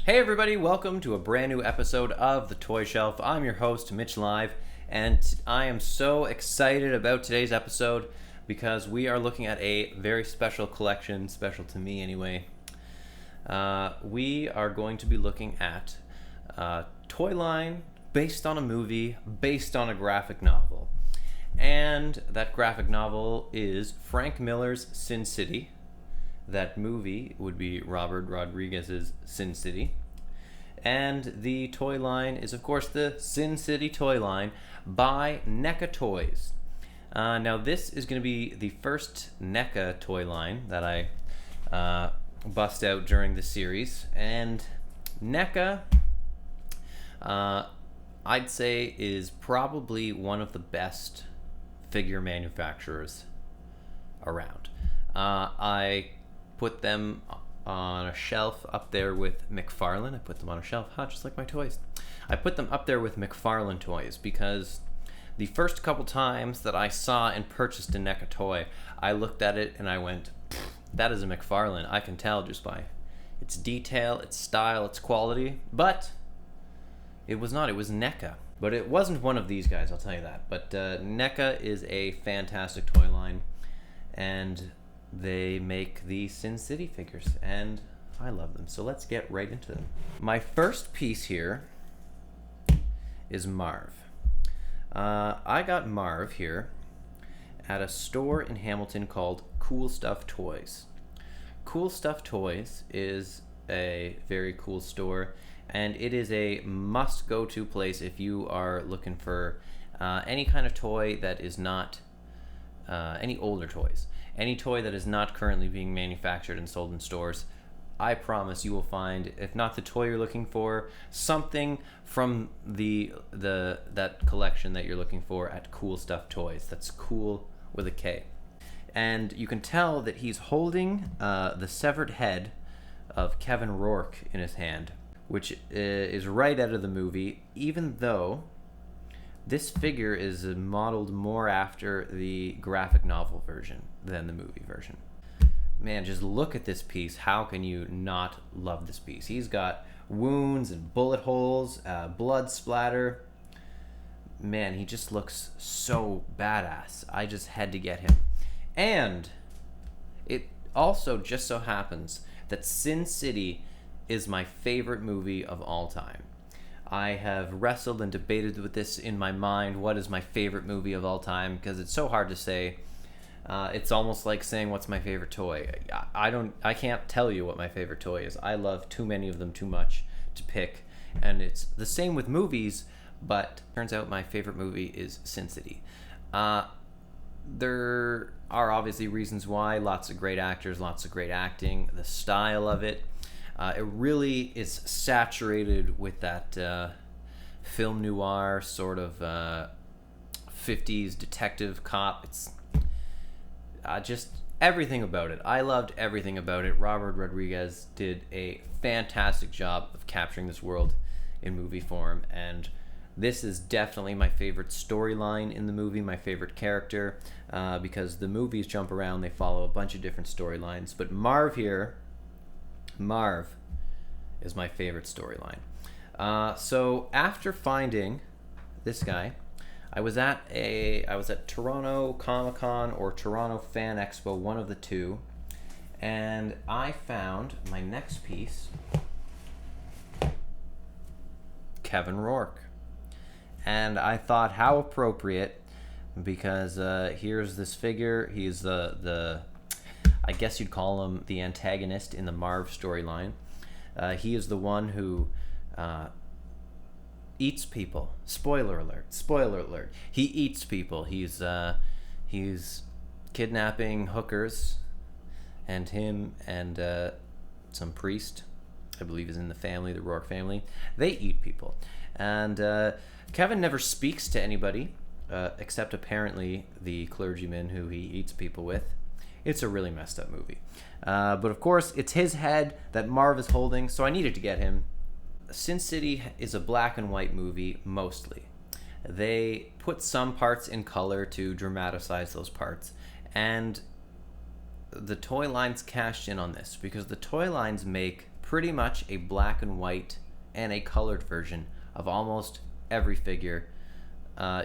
Hey everybody, welcome to a brand new episode of The Toy Shelf. I'm your host, Mitch Live, and I am so excited about today's episode because we are looking at a very special collection, special to me anyway. We are going to be looking at a toy line based on a movie, based on a graphic novel. And that graphic novel is Frank Miller's Sin City. That movie would be Robert Rodriguez's Sin City. And the toy line is, of course, the Sin City toy line by NECA Toys. Now, this is going to be the first NECA toy line that I bust out during the series. And NECA, I'd say, is probably one of the best figure manufacturers around. I put them on a shelf up there with McFarlane. I put them on a shelf, just like my toys. I put them up there with McFarlane toys because the first couple times that I saw and purchased a NECA toy, I looked at it and I went, that is a McFarlane. I can tell just by its detail, its style, its quality. But it was not. It was NECA. But it wasn't one of these guys, I'll tell you that. But NECA is a fantastic toy line, and they make the Sin City figures, and I love them. So let's get right into them. My first piece here is Marv. I got Marv here at a store in Hamilton called Kool Stuff Toys. Kool Stuff Toys is a very cool store, and it is a must-go-to place if you are looking for any kind of toy that is not any older toys. Any toy that is not currently being manufactured and sold in stores. I promise you will find, if not the toy you're looking for, something from that collection that you're looking for at Kool Stuff Toys. That's Kool with a K. And you can tell that he's holding the severed head of Kevin Roark in his hand, which is right out of the movie, even though this figure is modeled more after the graphic novel version than the movie version. Man, just look at this piece. How can you not love this piece? He's got wounds and bullet holes, blood splatter. Man, he just looks so badass. I just had to get him. And it also just so happens that Sin City is my favorite movie of all time. I have wrestled and debated with this in my mind. What is my favorite movie of all time? Because it's so hard to say. It's almost like saying what's my favorite toy. I can't tell you what my favorite toy is. I love too many of them too much to pick. And it's the same with movies, but turns out my favorite movie is Sin City. There are obviously reasons why. Lots of great actors, lots of great acting, the style of it. It really is saturated with that film noir sort of 50s detective cop. It's just everything about it. I loved everything about it. Robert Rodriguez did a fantastic job of capturing this world in movie form, and this is definitely my favorite storyline in the movie, my favorite character, because the movies jump around, they follow a bunch of different storylines. But Marv is my favorite storyline. So after finding this guy, I was at Toronto Comic-Con or Toronto Fan Expo, one of the two, and I found my next piece, Kevin Roark. And I thought, how appropriate, because here's this figure. He's the I guess you'd call him the antagonist in the Marv storyline. He is the one who eats people. Spoiler alert. Spoiler alert. He eats people. He's kidnapping hookers, and him and some priest, I believe is in the family, the Roark family. They eat people. And Kevin never speaks to anybody except apparently the clergyman who he eats people with. It's a really messed up movie. But of course, it's his head that Marv is holding, so I needed to get him. Sin City is a black and white movie, mostly. They put some parts in color to dramatize those parts. And the toy lines cashed in on this, because the toy lines make pretty much a black and white and a colored version of almost every figure,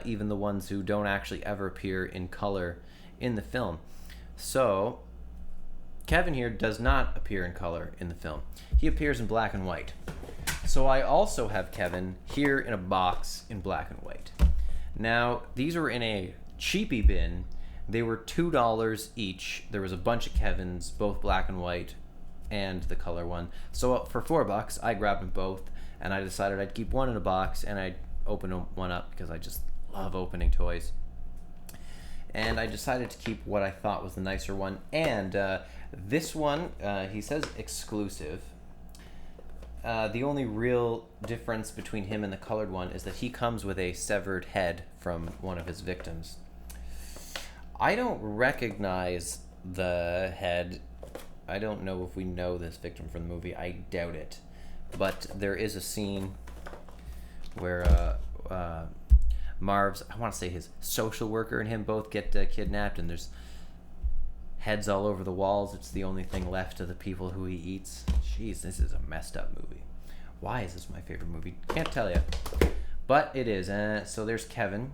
even the ones who don't actually ever appear in color in the film. So Kevin here does not appear in color in the film. He appears in black and white. So I also have Kevin here in a box in black and white. Now, these were in a cheapy bin. They were $2 each. There was a bunch of Kevins, both black and white, and the color one. So for $4, I grabbed them both, and I decided I'd keep one in a box, and I'd open one up because I just love opening toys. And I decided to keep what I thought was the nicer one. And this one, he says exclusive. The only real difference between him and the colored one is that he comes with a severed head from one of his victims. I don't recognize the head. I don't know if we know this victim from the movie. I doubt it. But there is a scene where Marv's, I want to say his social worker and him both get kidnapped, and there's heads all over the walls. It's the only thing left of the people who he eats. Jeez, this is a messed up movie. Why is this my favorite movie? Can't tell you. But it is. So there's Kevin,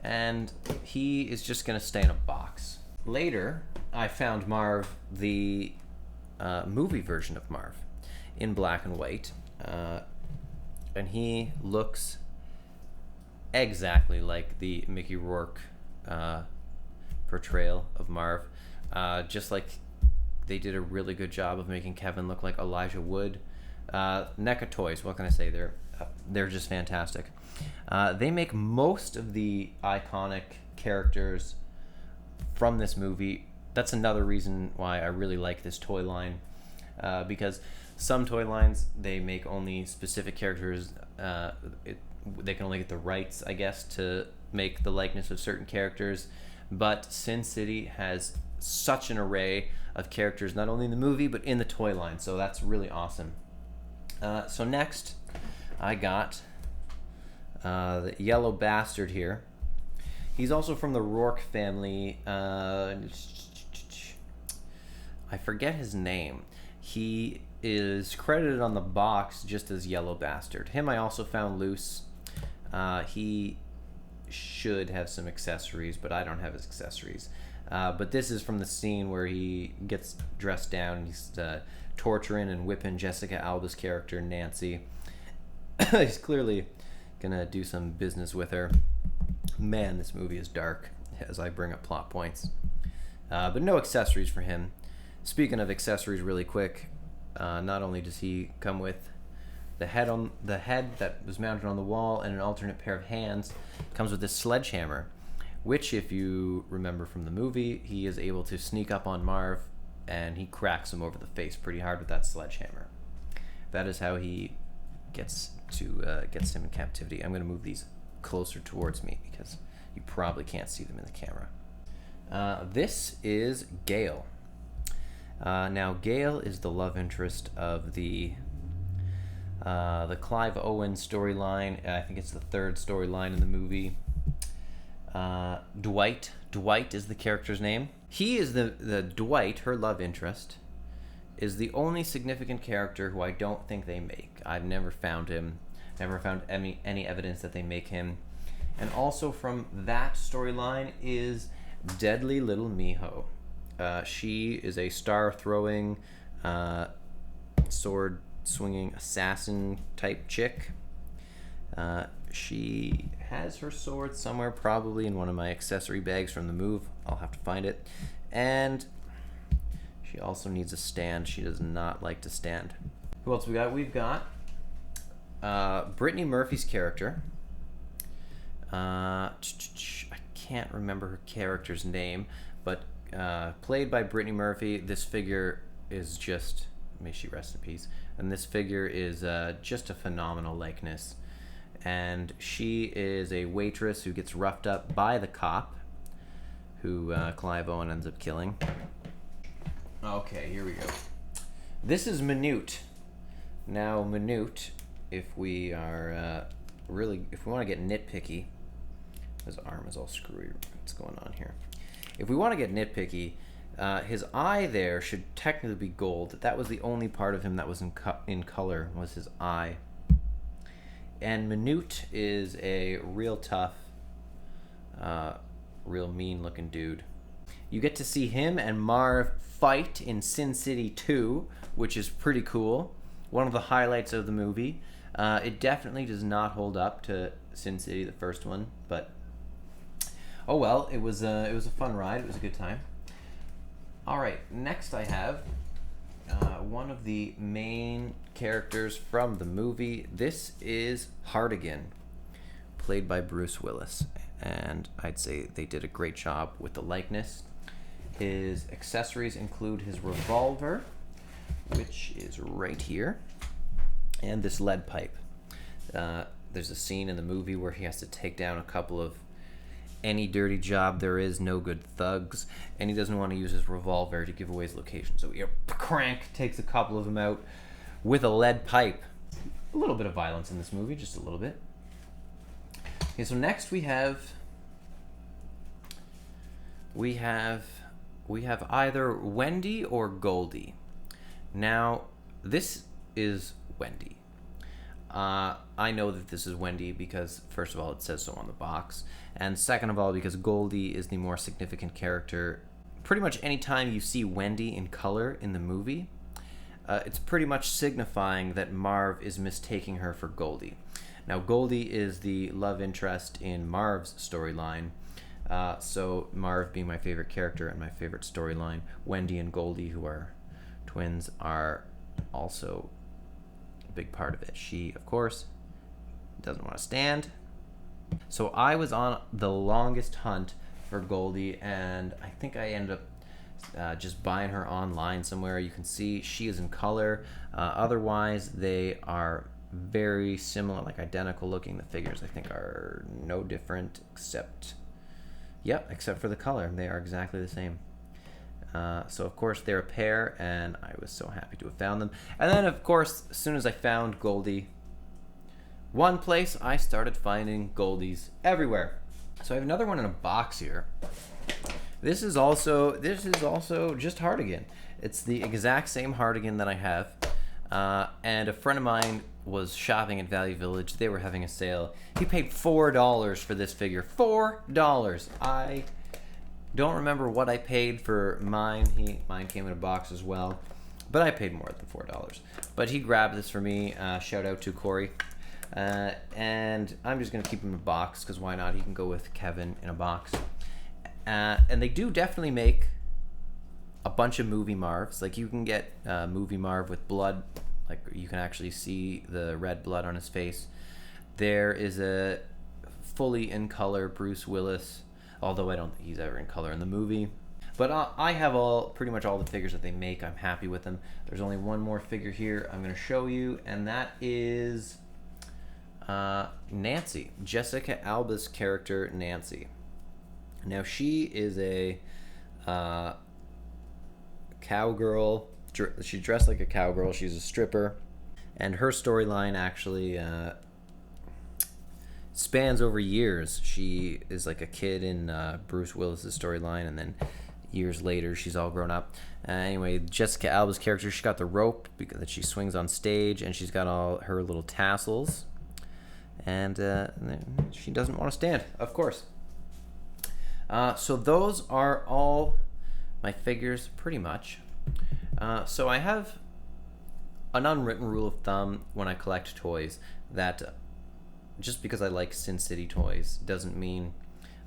and he is just going to stay in a box. Later, I found Marv, the movie version of Marv, in black and white. And he looks exactly like the Mickey Rourke portrayal of Marv. Just like they did a really good job of making Kevin look like Elijah Wood. NECA Toys, what can I say? They're just fantastic. They make most of the iconic characters from this movie. That's another reason why I really like this toy line, because some toy lines, they make only specific characters. They can only get the rights, I guess, to make the likeness of certain characters. But Sin City has such an array of characters, not only in the movie, but in the toy line. So that's really awesome. So next, I got the Yellow Bastard here. He's also from the Roark family. I forget his name. He is credited on the box just as Yellow Bastard. Him I also found loose. He should have some accessories, but I don't have his accessories. But this is from the scene where he gets dressed down and he's torturing and whipping Jessica Alba's character, Nancy. He's clearly gonna do some business with her. Man, this movie is dark as I bring up plot points. But no accessories for him. Speaking of accessories really quick, not only does he come with the head that was mounted on the wall and an alternate pair of hands, comes with this sledgehammer, which, if you remember from the movie, he is able to sneak up on Marv and he cracks him over the face pretty hard with that sledgehammer. That is how he gets him in captivity. I'm going to move these closer towards me because you probably can't see them in the camera. This is Gail. Now, Gail is the love interest of the Clive Owen storyline. I think it's the third storyline in the movie. Dwight is the character's name. He is the Dwight, her love interest, is the only significant character who I don't think they make. I've never found him, never found any evidence that they make him. And also from that storyline is Deadly Little Miho. She is a star-throwing, sword-swinging assassin type chick. She has her sword somewhere, probably in one of my accessory bags from the move. I'll have to find it. And she also needs a stand. She does not like to stand. Who else we got? We've got Brittany Murphy's character. I can't remember her character's name, but played by Brittany Murphy. This figure is just, may she rest in peace, and this figure is just a phenomenal likeness. And she is a waitress who gets roughed up by the cop who Clive Owen ends up killing. Okay, here we go. This is Manute. Now, Manute, if we are if we want to get nitpicky, his arm is all screwy. What's going on here? If we want to get nitpicky, His eye there should technically be gold. That was the only part of him that was in color, was his eye. And Manute is a real tough, real mean-looking dude. You get to see him and Marv fight in Sin City 2, which is pretty cool. One of the highlights of the movie. It definitely does not hold up to Sin City, the first one, but oh well, it was a fun ride. It was a good time. All right, next I have one of the main characters from the movie. This is Hartigan, played by Bruce Willis, and I'd say they did a great job with the likeness. His accessories include his revolver, which is right here, and this lead pipe. There's a scene in the movie where he has to take down a couple of any dirty job there is, no good thugs, and he doesn't want to use his revolver to give away his location. So he takes a couple of them out with a lead pipe. A little bit of violence in this movie, just a little bit. Okay, so next we have either Wendy or Goldie. Now, this is Wendy. I know that this is Wendy because, first of all, it says so on the box, and second of all, because Goldie is the more significant character. Pretty much any time you see Wendy in color in the movie, it's pretty much signifying that Marv is mistaking her for Goldie. Now, Goldie is the love interest in Marv's storyline, so Marv being my favorite character and my favorite storyline, Wendy and Goldie, who are twins, are also a big part of it. She, of course, doesn't want to stand. So I was on the longest hunt for Goldie, and I think I ended up just buying her online somewhere. You can see she is in color. Otherwise, they are very similar, like identical looking. The figures, I think, are no different except for the color. They are exactly the same. So of course they're a pair, and I was so happy to have found them. And then of course, as soon as I found Goldie, one place, I started finding Goldies everywhere. So I have another one in a box here. This is also just Hartigan. It's the exact same Hartigan that I have. And a friend of mine was shopping at Value Village. They were having a sale. He paid $4 for this figure. $4. I don't remember what I paid for mine. Mine came in a box as well, but I paid more than $4. But he grabbed this for me. Shout out to Corey. And I'm just gonna keep him in a box because why not? He can go with Kevin in a box. And they do definitely make a bunch of movie Marvs. Like you can get movie Marv with blood. Like you can actually see the red blood on his face. There is a fully in color Bruce Willis, although I don't think he's ever in color in the movie. But I have pretty much all the figures that they make. I'm happy with them. There's only one more figure here I'm going to show you, and that is Nancy, Jessica Alba's character Nancy. Now she is a cowgirl. She's dressed like a cowgirl. She's a stripper, and her storyline actually spans over years. She is like a kid in Bruce Willis's storyline, and then years later she's all grown up. Anyway, Jessica Alba's character, she got the rope that she swings on stage, and she's got all her little tassels, and she doesn't want to stand, of course. So those are all my figures, pretty much. So I have an unwritten rule of thumb when I collect toys that just because I like Sin City toys doesn't mean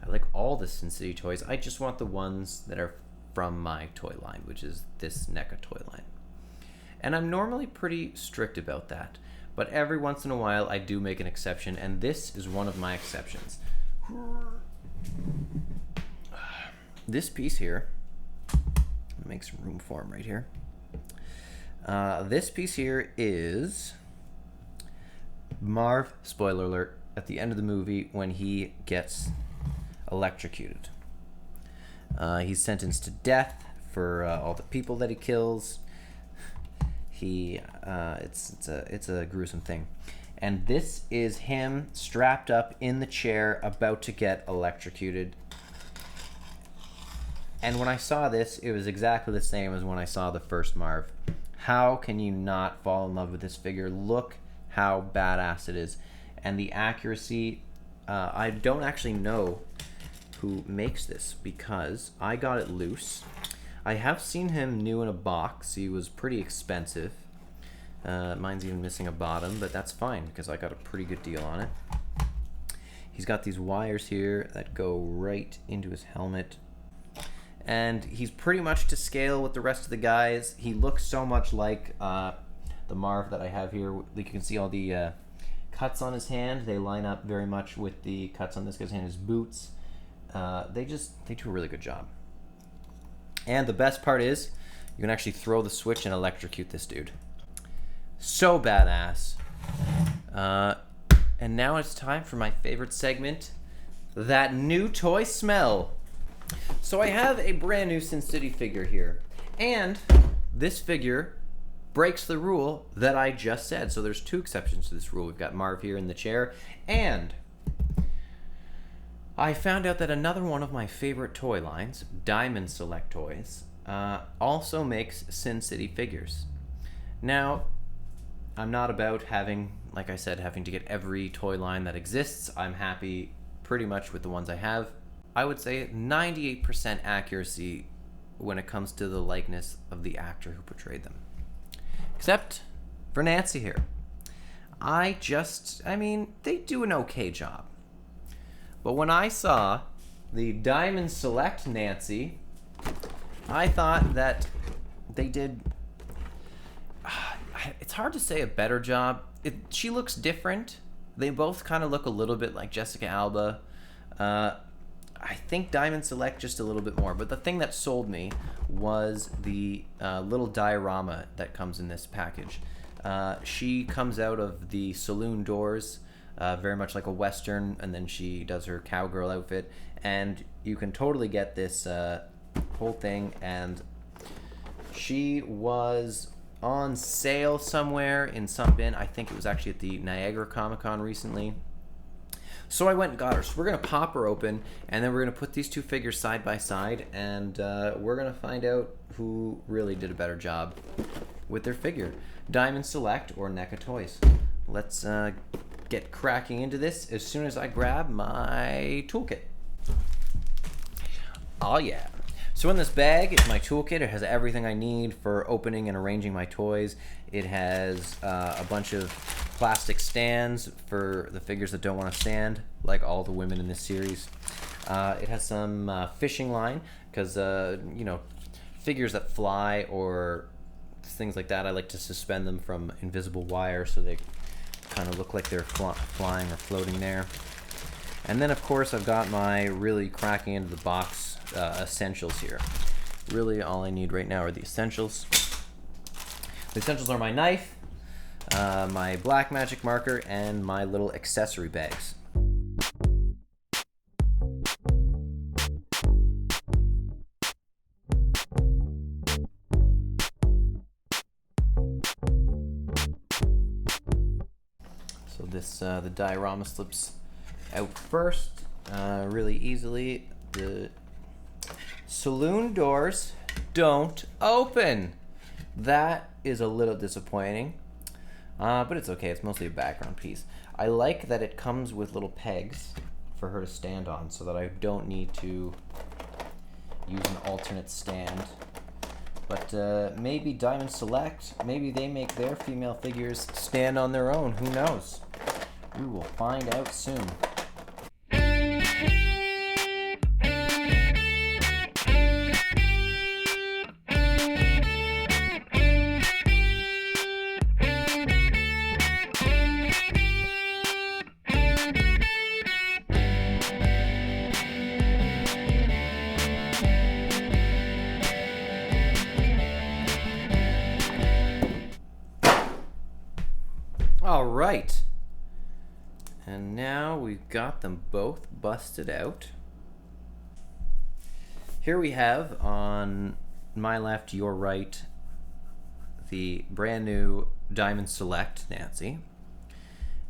I like all the Sin City toys. I just want the ones that are from my toy line, which is this NECA toy line. And I'm normally pretty strict about that, but every once in a while I do make an exception, and this is one of my exceptions. This piece here, make some room for him right here. This piece here is Marv, spoiler alert, at the end of the movie when he gets electrocuted. He's sentenced to death for all the people that he kills. It's a gruesome thing. And this is him strapped up in the chair about to get electrocuted. And when I saw this, it was exactly the same as when I saw the first Marv. How can you not fall in love with this figure? Look how badass it is. And the accuracy, I don't actually know who makes this because I got it loose. I have seen him new in a box. He was pretty expensive. Mine's even missing a bottom, but that's fine because I got a pretty good deal on it. He's got these wires here that go right into his helmet. And he's pretty much to scale with the rest of the guys. He looks so much like the Marv that I have here. Like you can see all the cuts on his hand. They line up very much with the cuts on this guy's hand, his boots. They do a really good job. And the best part is you can actually throw the switch and electrocute this dude. So badass. And now it's time for my favorite segment, that new toy smell. So I have a brand new Sin City figure here, and this figure breaks the rule that I just said. So there's two exceptions to this rule. We've got Marv here in the chair, and I found out that another one of my favorite toy lines, Diamond Select Toys, also makes Sin City figures. Now, I'm not about having, like I said, having to get every toy line that exists. I'm happy pretty much with the ones I have. I would say 98% accuracy when it comes to the likeness of the actor who portrayed them. Except for Nancy here. I mean, they do an okay job. But when I saw the Diamond Select Nancy, I thought that they did... It's hard to say a better job. She looks different. They both kind of look a little bit like Jessica Alba. I think Diamond Select just a little bit more, but the thing that sold me was the little diorama that comes in this package. She comes out of the saloon doors, very much like a Western, and then she does her cowgirl outfit, and you can totally get this whole thing, and she was on sale somewhere in some bin. I think it was actually at the Niagara Comic-Con recently. So I went and got her. So we're going to pop her open, and then we're going to put these two figures side by side, and we're going to find out who really did a better job with their figure. Diamond Select or NECA Toys. Let's get cracking into this as soon as I grab my toolkit. Oh yeah. So in this bag is my toolkit. It has everything I need for opening and arranging my toys. It has a bunch of plastic stands for the figures that don't want to stand, like all the women in this series. It has some fishing line, because, you know, figures that fly or things like that, I like to suspend them from invisible wire so they kind of look like they're flying or floating there. And then, of course, I've got my really cracking into the box essentials here. Really, all I need right now are the essentials. The essentials are my knife, my black magic marker, and my little accessory bags. So this, the diorama slips out first, really easily. The saloon doors don't open. That is a little disappointing, but it's okay. It's mostly a background piece. I like that it comes with little pegs for her to stand on so that I don't need to use an alternate stand. But maybe Diamond Select, maybe they make their female figures stand on their own. Who knows? We will find out soon. All right, and now we've got them both busted out. Here we have on my left, your right, the brand new Diamond Select Nancy,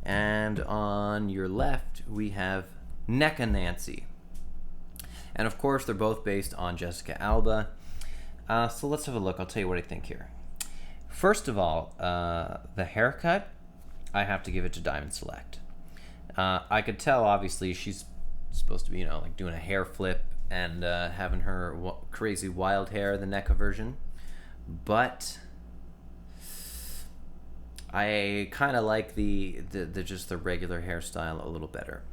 and on your left we have NECA Nancy. And of course, they're both based on Jessica Alba. So let's have a look. I'll tell you what I think here. First of all, the haircut, I have to give it to Diamond Select. I could tell, obviously, she's supposed to be, like doing a hair flip and having her crazy wild hair, the NECA version. But I kind of like the just the regular hairstyle a little better.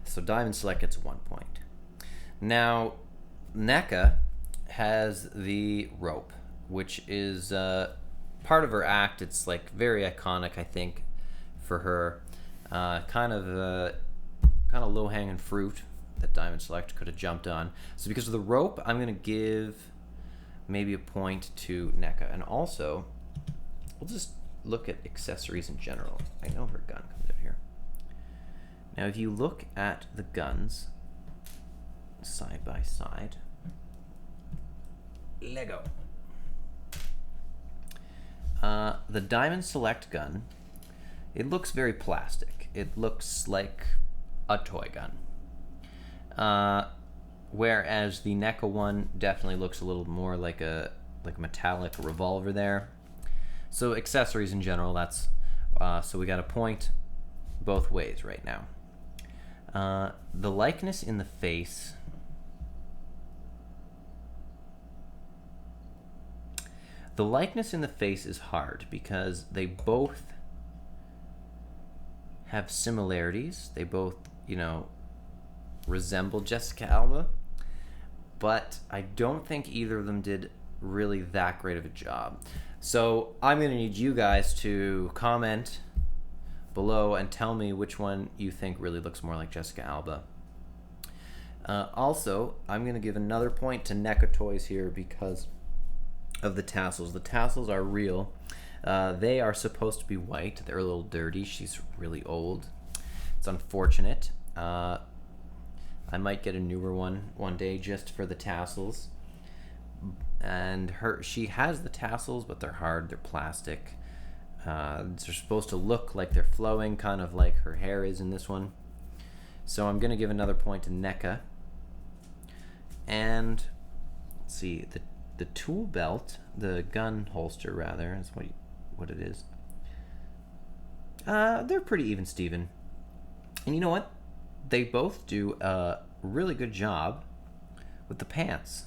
So Diamond Select gets 1 point. Now, NECA has the rope, which is part of her act. It's like very iconic, I think, for her. Kind of low-hanging fruit that Diamond Select could have jumped on. So because of the rope, I'm going to give maybe a point to NECA. And also, we'll just look at accessories in general. I know her gun comes out here. Now, if you look at the guns side by side, Lego. The Diamond Select gun, it looks very plastic. It looks like a toy gun. Whereas the NECA one definitely looks a little more like a metallic revolver there. So accessories in general, that's so we got a point both ways right now. The likeness in the face. The likeness in the face is hard because they both have similarities. They both, resemble Jessica Alba, but I don't think either of them did really that great of a job. So I'm going to need you guys to comment below and tell me which one you think really looks more like Jessica Alba. Also, I'm going to give another point to NECA Toys here because of the tassels. The tassels are real. They are supposed to be white. They're a little dirty. She's really old. It's unfortunate. I might get a newer one day just for the tassels. And she has the tassels, but they're hard. They're plastic. They're supposed to look like they're flowing, kind of like her hair is in this one. So I'm going to give another point to NECA. And let's see, the tool belt, the gun holster rather, is what it is. They're pretty even Steven. And you know what? They both do a really good job with the pants.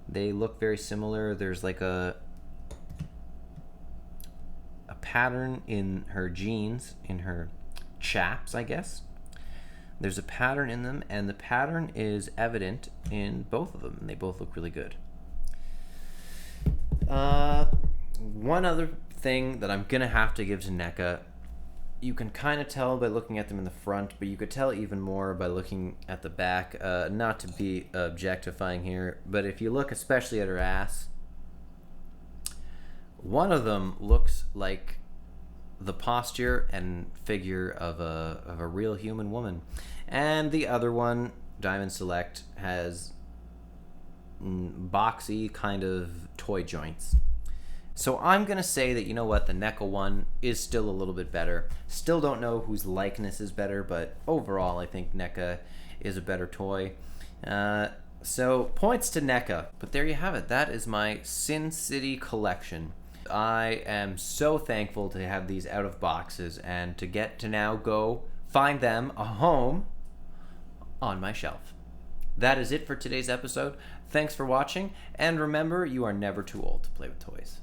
They look very similar. There's like a pattern in her jeans, in her chaps, I guess. There's a pattern in them, and the pattern is evident in both of them, and they both look really good. One other thing that I'm gonna have to give to NECA, you can kind of tell by looking at them in the front, but you could tell even more by looking at the back. Not to be objectifying here, but if you look especially at her ass, one of them looks like the posture and figure of a real human woman, and the other one, Diamond Select, has boxy kind of toy joints. So I'm gonna say that, you know what, the NECA one is still a little bit better. Still don't know whose likeness is better, but overall I think NECA is a better toy. So points to NECA. But there you have it. That is my Sin City collection. I am so thankful to have these out of boxes and to get to now go find them a home on my shelf. That is it for today's episode. Thanks for watching, and remember, you are never too old to play with toys.